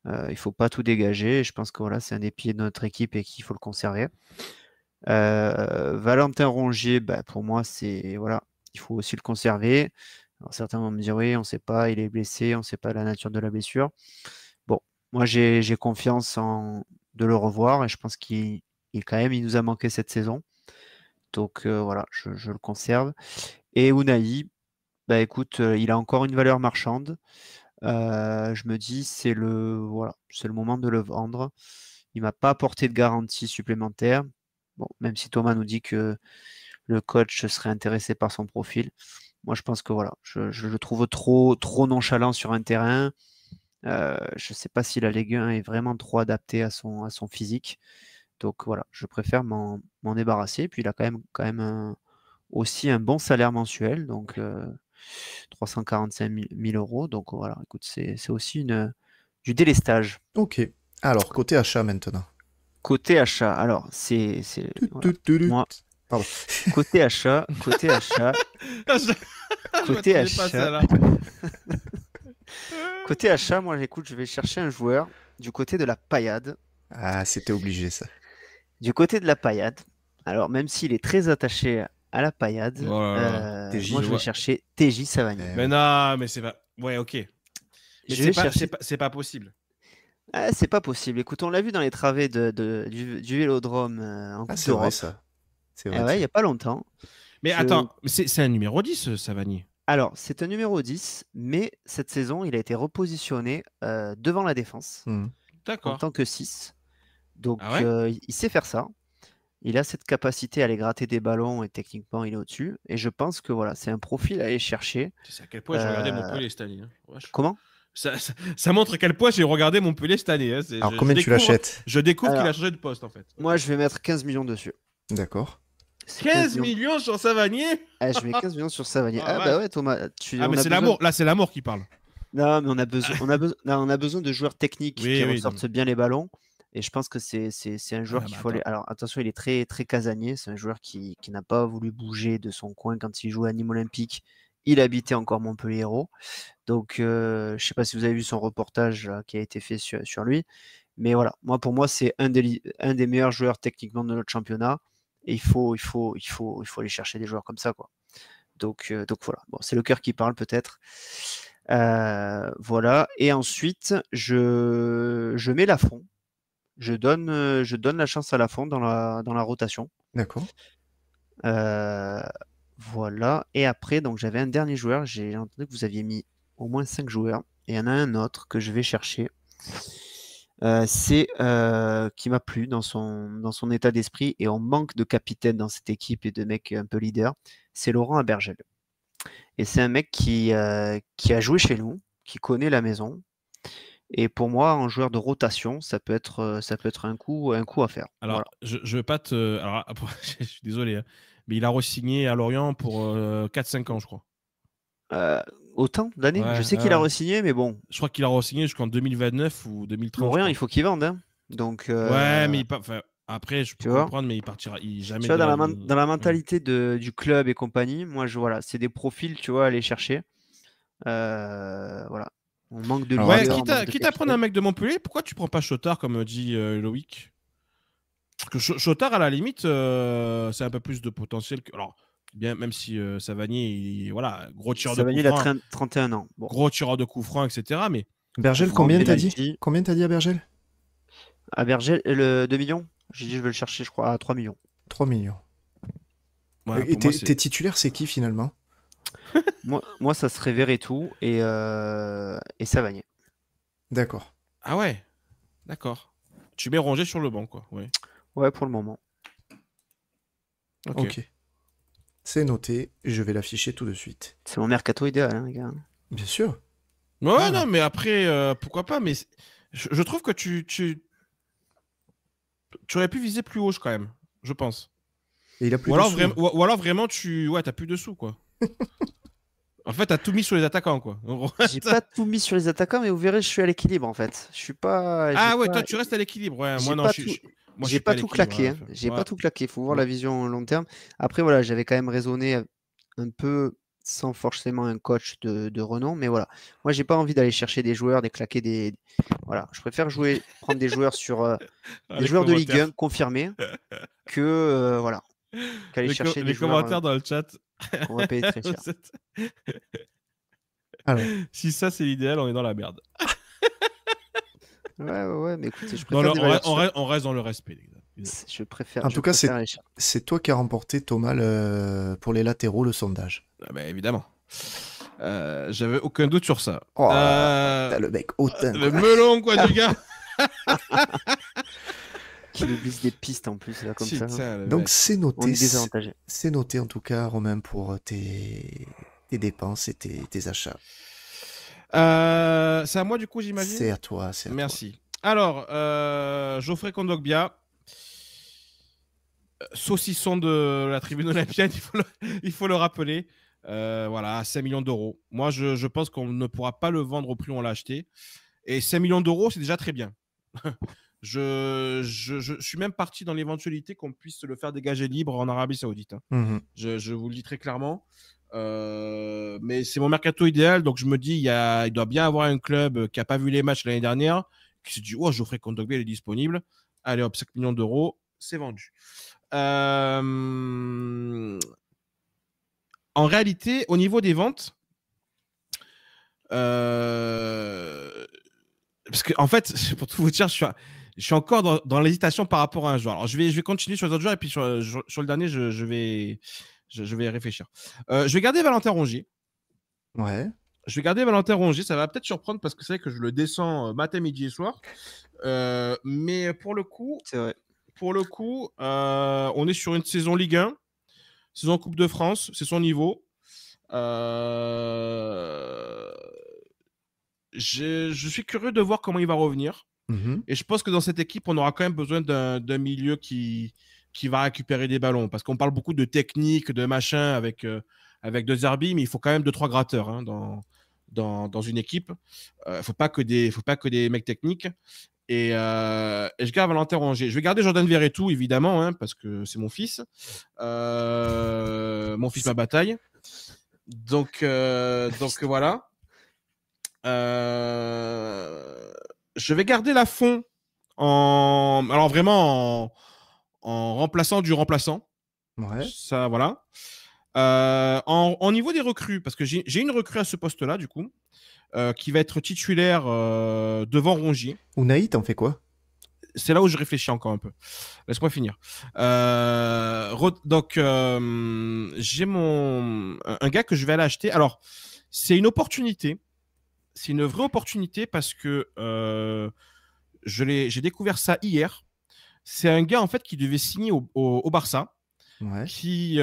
Il ne faut pas tout dégager. Je pense que voilà, c'est un des piliers de notre équipe et qu'il faut le conserver. Valentin Rongier, bah, pour moi, voilà, il faut aussi le conserver. Alors, certains vont me dire oui, on ne sait pas, il est blessé, on ne sait pas la nature de la blessure. Bon, moi j'ai confiance de le revoir et je pense qu'il nous a manqué cette saison. Donc voilà, je le conserve. Et Unai, bah écoute, il a encore une valeur marchande. Je me dis c'est le moment de le vendre. Il m'a pas apporté de garantie supplémentaire. Bon, même si Thomas nous dit que le coach serait intéressé par son profil. Moi, je pense que voilà, je le trouve trop nonchalant sur un terrain. Je ne sais pas si la Ligue 1 est vraiment trop adaptée à son physique. Donc voilà, je préfère m'en débarrasser. Puis il a quand même aussi un bon salaire mensuel, donc 345 000 euros. Donc voilà, écoute, c'est aussi du délestage. Ok. Alors, côté achat maintenant. Côté achat, alors voilà. Moi, Pardon. côté achat, côté achat, moi, écoute, je vais chercher un joueur du côté de la paillade. Ah, c'était obligé ça. Du côté de la paillade, alors même s'il est très attaché à la paillade, Oh là là. moi je vais chercher TJ Savani. Mais non, mais c'est pas. Ouais, ok. Mais Je vais chercher. c'est pas possible. Ah, c'est pas possible. Écoute, on l'a vu dans les travées du Vélodrome en Ah, Coupe c'est vrai d'Europe. ça. C'est Eh vrai. ouais, il n'y a pas longtemps. Mais attends, c'est un numéro 10, Savani. Alors, c'est un numéro 10, mais cette saison, il a été repositionné devant la défense en D'accord. tant que 6. Donc, Ah ouais il sait faire ça. Il a cette capacité à aller gratter des ballons et techniquement, il est au-dessus. Et je pense que voilà, c'est un profil à aller chercher. C'est à quel point j'ai regardé Montpellier cette année. Hein. Comment? Ça montre à quel point j'ai regardé Montpellier cette année. Hein. Alors, combien tu l'achètes? Je découvre qu'il Alors, a changé de poste en fait. Moi, je vais mettre 15 millions dessus. D'accord. 15 millions sur Savanier. Je mets 15 millions sur Savanier. Ah, bah ouais, Thomas. mais c'est l'amour. Là, c'est l'amour qui parle. Non, mais on a besoin de joueurs techniques qui ressortent bien les ballons. Et je pense que c'est un joueur qu'il faut aller. Alors attention, il est très, très casanier. C'est un joueur qui n'a pas voulu bouger de son coin quand il jouait à Nîmes Olympique. Il habitait encore Montpellier Hérault. Donc, je ne sais pas si vous avez vu son reportage qui a été fait sur lui. Mais voilà, pour moi, c'est un des meilleurs joueurs techniquement de notre championnat. Et il faut aller chercher des joueurs comme ça, quoi. Donc voilà. Bon, c'est le cœur qui parle peut-être. Voilà. Et ensuite, je mets Lafond. Je donne la chance à Lafond dans la rotation. D'accord. Euh, voilà. Et après, donc j'avais un dernier joueur. J'ai entendu que vous aviez mis au moins 5 joueurs. Et il y en a un autre que je vais chercher. C'est qui m'a plu dans son état d'esprit. Et on manque de capitaine dans cette équipe et de mecs un peu leader. C'est Laurent Abergel. Et c'est un mec qui a joué chez nous, qui connaît la maison. Et pour moi, un joueur de rotation, ça peut être un coup à faire. Alors, Voilà. je veux pas te. Alors, après, je suis désolé, hein, mais il a re-signé à Lorient pour 4-5 ans, je crois. Autant d'années. Je Ouais, sais qu'il a ouais. re-signé, mais bon, Je crois qu'il a re-signé jusqu'en 2029 ou 2030. Lorient, il faut qu'il vende. Hein. Donc, Ouais, mais enfin, après, je peux tu vois, comprendre, mais il partira jamais tu vois de dans la la, vie. dans la Ouais. mentalité du club et compagnie, moi, voilà, c'est des profils, tu vois, à aller chercher. Voilà. On manque de Alors, Ouais, leader, attends. on manque de quitte à prendre un capitaine. mec de Montpellier, pourquoi tu prends pas Chotard, comme dit Loïc? Parce que Chotard, à la limite, c'est un peu plus de potentiel que. Alors, bien, même si Savanier, voilà, gros tireur de Savanier, coups il a francs, 31 ans. Bon, gros tireur de coups francs, etc. Mais Bergel, grand combien t'as dit? penalty. Combien t'as dit à Bergel? À Berger, le 2 millions? J'ai dit, je vais le chercher, je crois, à 3 millions. 3 millions. ouais, Et pour moi, tes c'est. titulaires, c'est qui finalement? Moi, ça serait Verretou et Savanier. D'accord. Ah ouais, d'accord. Tu mets Rongier sur le banc, quoi. Ouais. Ouais, pour le moment. Ok. Ok. C'est noté. Je vais l'afficher tout de suite. C'est mon mercato idéal, hein, les gars. Bien sûr. Ouais, Ah. non, mais après, pourquoi pas. Mais je trouve que tu aurais pu viser plus haut, quand même. Je pense. Et il a plus Ou de alors, sous. ou alors vraiment, t'as plus de sous, quoi. En fait, t'as tout mis sur les attaquants, quoi. En gros. J'ai pas tout mis sur les attaquants, mais vous verrez, je suis à l'équilibre en fait. Je suis pas, Ah ouais, toi, tu restes à l'équilibre. Ouais, j'ai moi, non, pas tout, moi, je j'ai suis pas pas à tout l'équilibre. claqué. Ouais, Hein. J'ai ouais, pas tout claqué. Faut voir ouais. la vision long terme. Après, voilà, j'avais quand même raisonné un peu sans forcément un coach de renom, mais voilà. Moi, j'ai pas envie d'aller chercher des joueurs, des claquer des. Voilà, je préfère prendre des joueurs Ah, des les joueurs de Ligue 1 commentaires. confirmés que voilà, qu'aller chercher des Les joueurs commentaires dans le chat. qu'on va payer très cher. Alors, Si ça, c'est l'idéal, on est dans la merde. Ouais, mais écoutez, je Non, préfère non, des valeurs sûres. on reste dans le respect, les gars. Je préfère, en je tout cas, préfère aller chercher. c'est toi qui as remporté, Thomas, pour les latéraux, le sondage. Ah bah, évidemment. J'avais aucun doute sur ça. Oh, t'as le mec hautain, Le quoi. melon, quoi, du gars. Qui nous glisse des pistes en plus, là, comme ça. Putain, le Donc mec. c'est On noté. est désavantagé. C'est noté en tout cas, Romain, pour tes dépenses et tes achats. C'est à moi, du coup, j'imagine. C'est à toi, c'est à toi. Merci. Alors, Geoffrey Kondogbia, saucisson de la tribune olympienne, il faut le rappeler. Voilà, 5 millions d'euros. Moi, je pense qu'on ne pourra pas le vendre au prix où on l'a acheté. Et 5 millions d'euros, c'est déjà très bien. Je suis même parti dans l'éventualité qu'on puisse le faire dégager libre en Arabie Saoudite. Hein. Mhm. Je vous le dis très clairement. Mais c'est mon mercato idéal, donc je me dis il doit bien avoir un club qui n'a pas vu les matchs l'année dernière, qui se dit oh, Geoffrey Kondogbia il est disponible. Allez hop, 5 millions d'euros, c'est vendu. En réalité, au niveau des ventes, parce que en fait, pour tout vous dire, je suis encore dans l'hésitation par rapport à un joueur. Alors, je vais continuer sur les autres joueurs et puis sur le dernier, je vais réfléchir. Je vais garder Valentin Rongier. Ouais. Je vais garder Valentin Rongier. Ça va peut-être surprendre parce que c'est vrai que je le descends matin, midi et soir. Mais pour le coup, C'est vrai. On est sur une saison Ligue 1, saison Coupe de France, c'est son niveau. Je suis curieux de voir comment il va revenir. Mhm. Et je pense que dans cette équipe, on aura quand même besoin d'un milieu qui va récupérer des ballons. Parce qu'on parle beaucoup de technique, de machin avec De Zerbi, mais il faut quand même 2-3 gratteurs hein, dans une équipe. Faut pas que des mecs techniques. Et je garde Valentin Rongier. Je vais garder Jordan Verretou, évidemment, hein, parce que c'est mon fils. Mon fils, ma bataille. Donc voilà. Je vais garder Lafont alors vraiment en remplaçant du remplaçant. Ouais. Ça, voilà. En niveau des recrues, parce que j'ai une recrue à ce poste-là, du coup, qui va être titulaire devant Rongier. Unai, t'en fais quoi? c'est là où je réfléchis encore un peu. Laisse-moi finir. Donc, j'ai un gars que je vais aller acheter. Alors, c'est une opportunité. C'est une vraie opportunité parce que j'ai découvert ça hier. C'est un gars en fait qui devait signer au Barça, Ouais. qui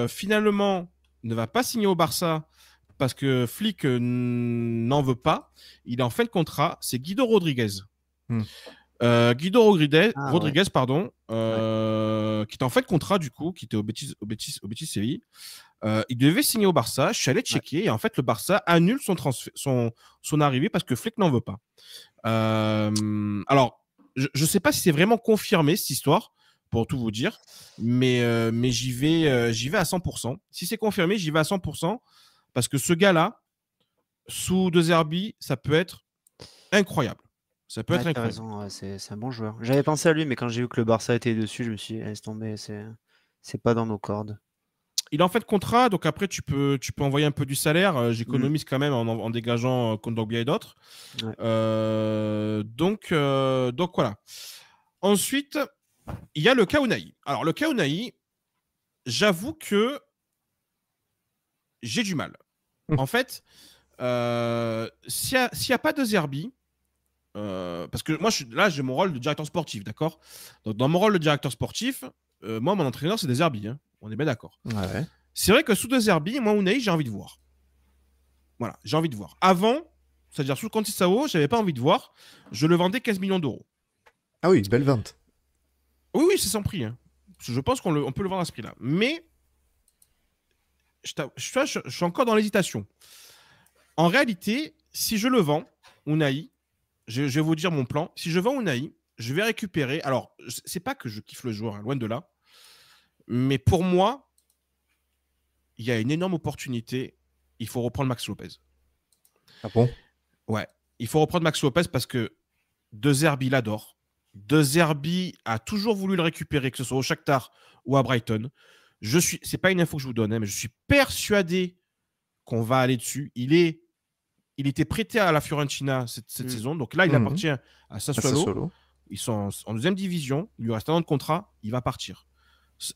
finalement ne va pas signer au Barça parce que Flick n'en veut pas. Il est en fin de contrat. C'est Guido Rodriguez. Hmm. Guido Rodriguez, Ah, ouais. pardon, qui était en fin de contrat du coup, qui était au Betis Séville. Il devait signer au Barça. Je suis allé checker et en fait le Barça annule son arrivée parce que Flick n'en veut pas. Alors, je ne sais pas si c'est vraiment confirmé cette histoire, pour tout vous dire, mais j'y vais à 100%. Si c'est confirmé, j'y vais à 100% parce que ce gars-là, sous De Zerbi, ça peut être incroyable. Ça peut Ouais, être t'as incroyable. raison, ouais, c'est un bon joueur. J'avais pensé à lui, mais quand j'ai vu que le Barça était dessus, je me suis dit, laisse tomber, c'est pas dans nos cordes. Il est en fin de contrat, donc après tu peux envoyer un peu du salaire. Mm. J'économise quand même en dégageant Kondogbia et d'autres. Ouais. Donc voilà. Ensuite, il y a le cas Unai. Alors le cas Unai, j'avoue que j'ai du mal. En fait, s'il n'y a pas de Zerbi, parce que moi là j'ai mon rôle de directeur sportif, d'accord. Donc dans mon rôle de directeur sportif, moi mon entraîneur c'est De Zerbi, hein. On est bien d'accord. Ouais. C'est vrai que sous De Zerbi, moi Unai j'ai envie de voir. Voilà, j'ai envie de voir. Avant, c'est-à-dire sous Conceição, j'avais pas envie de voir. Je le vendais 15 millions d'euros. Ah oui, belle vente. Oui, oui, c'est sans prix, hein. Je pense on peut le vendre à ce prix-là. Mais je suis encore dans l'hésitation. En réalité, si je le vends, Unai, je vais vous dire mon plan. Si je vends Unai, je vais récupérer. Alors, c'est pas que je kiffe le joueur, hein, loin de là. Mais pour moi, il y a une énorme opportunité. Il faut reprendre Max Lopez. Ah bon? Ouais. Il faut reprendre Max Lopez parce que De Zerbi l'adore. De Zerbi a toujours voulu le récupérer, que ce soit au Shakhtar ou à Brighton. C'est pas une info que je vous donne, hein, mais je suis persuadé qu'on va aller dessus. Il était prêté à la Fiorentina cette saison, donc là il appartient à Ah, Sassuolo. Sassuolo. Ils sont en deuxième division. Il lui reste un an de contrat. Il va partir.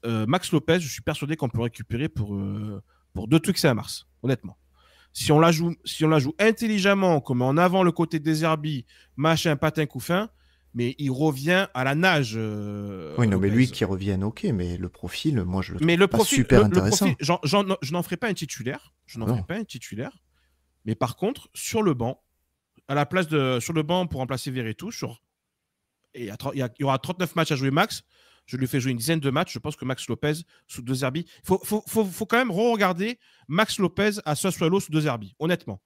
Max Lopez, je suis persuadé qu'on peut le récupérer pour 2 trucs, c'est à Mars, honnêtement. Si on la joue intelligemment, comme en avant le côté des Zerbi, machin, patin, couffin, mais il revient à la nage. Oui, non, mais Lopez. lui qui revienne, ok, mais le profil, moi je le trouve Mais le pas profil, super le intéressant. profil, je n'en ferai pas un titulaire. Je n'en ferai pas un titulaire. Mais par contre, sur le banc, sur le banc pour remplacer Veretout, il y aura 39 matchs à jouer max. Je lui fais jouer une dizaine de matchs. Je pense que Max Lopez sous De Zerbi. Faut quand même re-regarder Max Lopez à Sassuolo sous De Zerbi, honnêtement.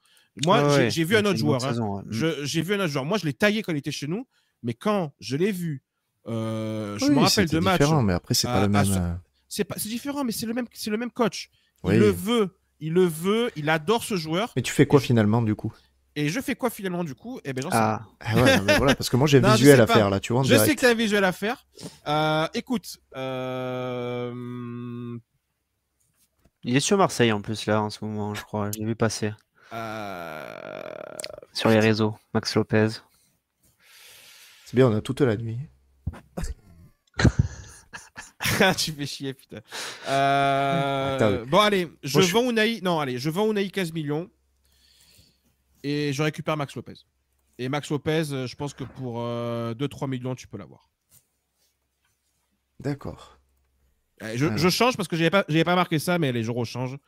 Moi, Ouais, j'ai vu un autre joueur. Saison, ouais. J'ai vu un autre joueur. Moi, je l'ai taillé quand il était chez nous. Mais quand je l'ai vu, je Oui, me rappelle c'était de matchs. différent, mais après, c'est pas le même. C'est différent, mais c'est le même coach. Oui. Il le veut, il adore ce joueur. Mais tu fais quoi finalement du coup? Et je fais quoi finalement du coup? Eh ben j'en sais Ah, pas. Ah ouais, non, mais voilà, parce que moi j'ai un Non, je visuel sais à pas. faire là, tu vois, en Je direct. sais que tu as un visuel à faire. Écoute, il est sur Marseille en plus là en ce moment, je crois. Je l'ai vu passer sur les réseaux, Max Lopez. C'est bien, on a toute la nuit. tu fais chier, putain. Attends, Bon, allez, moi, vends Unai. Non, allez, je vends Unai 15 millions et je récupère Max Lopez. Et Max Lopez, je pense que pour 2-3 millions, tu peux l'avoir. D'accord. Je change parce que j'avais pas marqué ça, mais allez, je rechange.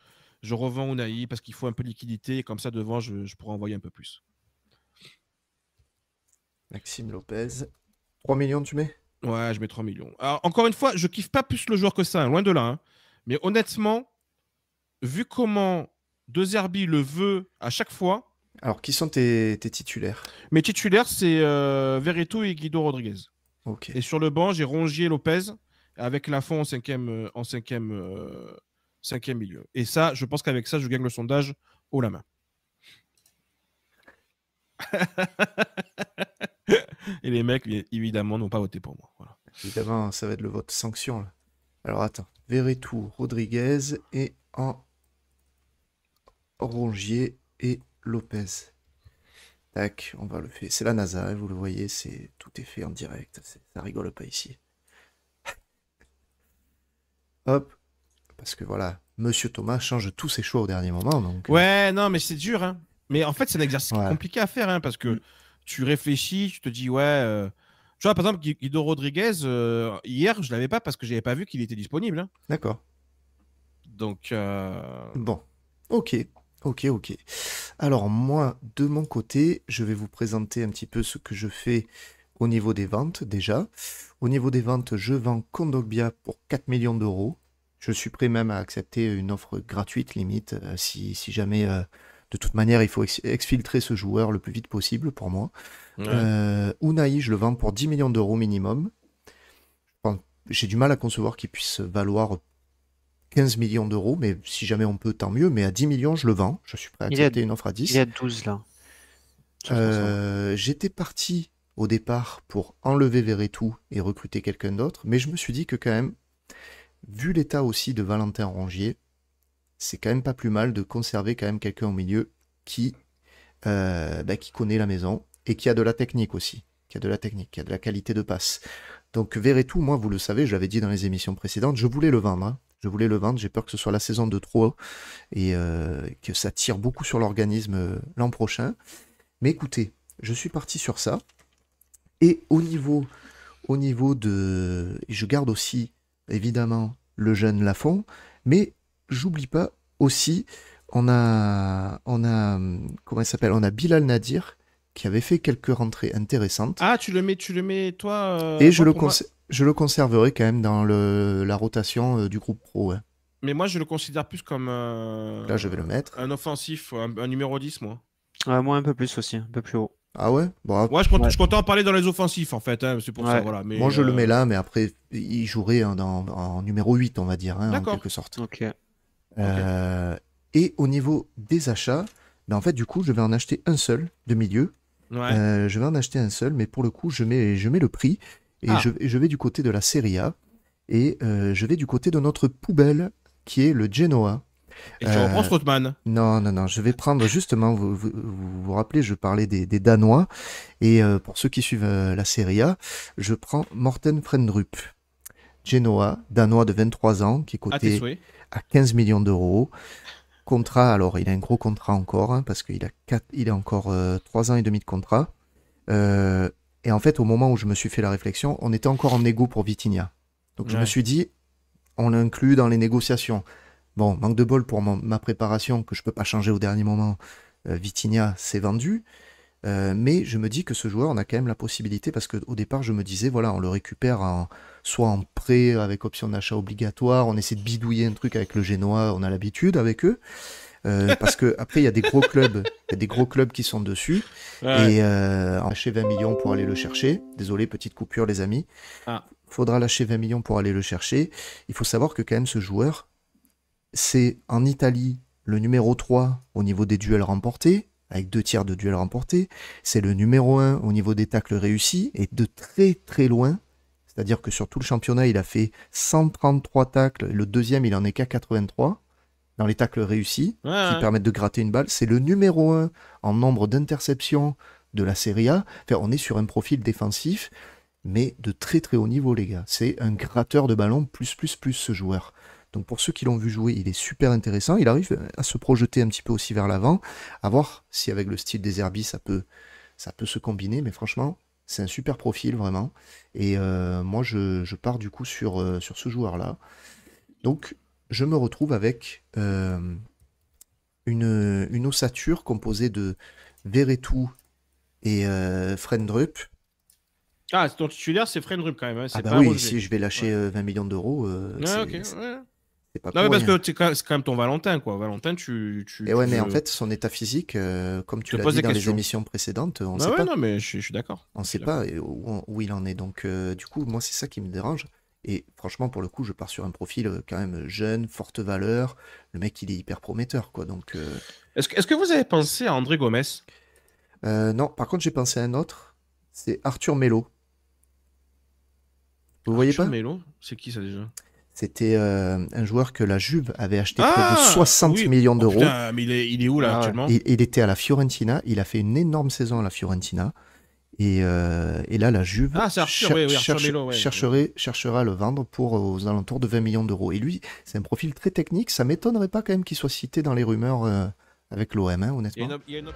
Je revends Unai parce qu'il faut un peu de liquidité et comme ça, devant, je pourrais envoyer un peu plus. Maxime Lopez. 3 millions, tu mets? Ouais, je mets 3 millions. Alors, encore une fois, je kiffe pas plus le joueur que ça, hein, loin de là. Hein. Mais honnêtement, vu comment De Zerbi le veut à chaque fois, Alors, qui sont tes titulaires? mes titulaires, c'est Veretout et Guido Rodriguez. Ok. Et sur le banc, j'ai Rongier Lopez avec Lafont en cinquième milieu. Et ça, je pense qu'avec ça, je gagne le sondage haut la main. Et les mecs, évidemment, n'ont pas voté pour moi. Voilà. Évidemment, ça va être le vote sanction là. Alors attends. Veretout, Rodriguez et en Rongier et Lopez. Tac, on va le faire. C'est la NASA, hein, vous le voyez, tout est fait en direct. Ça rigole pas ici. Hop, parce que voilà, Monsieur Thomas change tous ses choix au dernier moment, donc Ouais, non, mais c'est dur, hein. Mais en fait, c'est un exercice qui est ouais. compliqué à faire, hein, parce Mm. que tu réfléchis, tu te dis, ouais. Tu vois, par exemple, Guido Rodriguez, hier, je l'avais pas parce que j'avais pas vu qu'il était disponible, hein. D'accord. Donc, Bon, ok, ok. Alors moi, de mon côté, je vais vous présenter un petit peu ce que je fais au niveau des ventes déjà. Au niveau des ventes, je vends Kondogbia pour 4 millions d'euros. Je suis prêt même à accepter une offre gratuite limite, si jamais, de toute manière, il faut exfiltrer ce joueur le plus vite possible pour moi. ouais. Unai, je le vends pour 10 millions d'euros minimum. Enfin, j'ai du mal à concevoir qu'il puisse valoir 15 millions d'euros, mais si jamais on peut, tant mieux. Mais à 10 millions, je le vends. Je suis prêt à Il est à, accepter une offre à il est 10. à 12 là, sur transfert. J'étais parti au départ pour enlever Verretou et recruter quelqu'un d'autre, mais je me suis dit que quand même, vu l'état aussi de Valentin Rongier, c'est quand même pas plus mal de conserver quand même quelqu'un au milieu qui connaît la maison et qui a de la technique aussi, qui a de la technique, qui a de la qualité de passe. Donc Verretou, moi, vous le savez, je l'avais dit dans les émissions précédentes, je voulais le vendre, hein. Je voulais le vendre, j'ai peur que ce soit la saison de trop et que ça tire beaucoup sur l'organisme l'an prochain. Mais écoutez, je suis parti sur ça. Et au niveau de... Je garde aussi, évidemment, le jeune Lafont, mais j'oublie pas aussi, comment il s'appelle? On a Bilal Nadir, qui avait fait quelques rentrées intéressantes, Ah, tu le mets, toi, et moi, pour moi. je le conserverai quand même dans la rotation du groupe pro, ouais. Mais moi, je le considère plus comme Là, je vais le mettre. un offensif, un numéro 10, moi. Ouais, moi un peu plus aussi, un peu plus haut. Ah ouais? Bon, Ouais, Ouais. je comptais en parler dans les offensifs, en fait, hein, c'est pour ça, Ouais, voilà. moi, Mais je le mets là, mais après, il jouerait en numéro 8, on va dire, hein, en d'accord. quelque sorte. ok. Ok. Euh, et au niveau des achats, ben en fait, du coup, je vais en acheter un seul de milieu. Ouais. Je vais en acheter un seul, mais pour le coup, je mets le prix et Ah, je vais du côté de la Serie A et je vais du côté de notre poubelle qui est le Genoa. et tu reprends Euh, Strootman. non, non, non, je vais prendre justement, vous rappelez, je parlais des Danois et pour ceux qui suivent la Serie A, je prends Morten Frendrup. Genoa, Danois de 23 ans, qui est À tes coté souhaits. à 15 millions d'euros. Contrat, alors il a un gros contrat encore, hein, parce qu'il a encore 3 ans et demi de contrat. Euh, et en fait, au moment où je me suis fait la réflexion, on était encore en négo pour Vitinha. Donc je me Ouais. suis dit, on l'inclut dans les négociations. Bon, manque de bol pour ma préparation, que je peux pas changer au dernier moment. Vitinha, c'est vendu. Mais je me dis que ce joueur, on a quand même la possibilité, parce qu'au départ, je me disais, voilà, on le récupère soit en prêt avec option d'achat obligatoire, on essaie de bidouiller un truc avec le Génois, on a l'habitude avec eux. Parce que après il y a des gros clubs, il y a des gros clubs qui sont dessus Ouais. et lâcher 20 millions pour aller le chercher. Désolé, petite coupure les amis. Ah. Faudra lâcher 20 millions pour aller le chercher. Il faut savoir que quand même ce joueur, c'est en Italie le numéro 3 au niveau des duels remportés, avec 2 tiers de duels remportés. C'est le numéro 1 au niveau des tacles réussis et de très très loin. C'est-à-dire que sur tout le championnat, il a fait 133 tacles. Le deuxième, il en est qu'à 83 dans les tacles réussis, Ouais, qui ouais. permettent de gratter une balle. C'est le numéro 1 en nombre d'interceptions de la Serie A. Enfin, on est sur un profil défensif, mais de très très haut niveau, les gars. C'est un gratteur de ballon plus, ce joueur. Donc pour ceux qui l'ont vu jouer, il est super intéressant. Il arrive à se projeter un petit peu aussi vers l'avant, à voir si avec le style des Herbis, ça peut se combiner. Mais franchement, c'est un super profil, vraiment. Et moi, je pars du coup sur ce joueur-là. Donc, je me retrouve avec une ossature composée de Verretou et Frendrup. Ah, ton titulaire, c'est Frendrup quand même, hein, Ah c'est bah pas oui, Rongier. si je vais lâcher Ouais. 20 millions d'euros, Ouais, ok. Ouais. c'est pas Non, mais pour parce rien. que c'est quand même ton Valentin, quoi. Valentin, Et ouais, mais en fait, son état physique, comme je tu te l'as pose dit des dans les questions. émissions précédentes, on ne Ah sait ouais, pas. non, mais je suis d'accord. On ne Je suis sait pas d'accord. où il en est. Donc, du coup, moi, c'est ça qui me dérange. Et franchement, pour le coup, je pars sur un profil quand même jeune, forte valeur. Le mec, il est hyper prometteur, quoi. Donc, Est-ce que vous avez pensé à André Gomes? non, par contre, j'ai pensé à un autre. C'est Arthur Melo. Vous le voyez Arthur pas? Melo? C'est qui ça déjà? C'était un joueur que la Juve avait acheté près de 60 oui. millions d'euros. Putain, mais il est où là Ah ouais. actuellement? Il était à la Fiorentina. Il a fait une énorme saison à la Fiorentina. Et là, la Juve Ah, c'est Arthur, oui, Arthur Melo, ouais. cherchera à le vendre pour aux alentours de 20 millions d'euros. Et lui, c'est un profil très technique. Ça m'étonnerait pas quand même qu'il soit cité dans les rumeurs avec l'OM, hein, Il y a honnêtement. une op-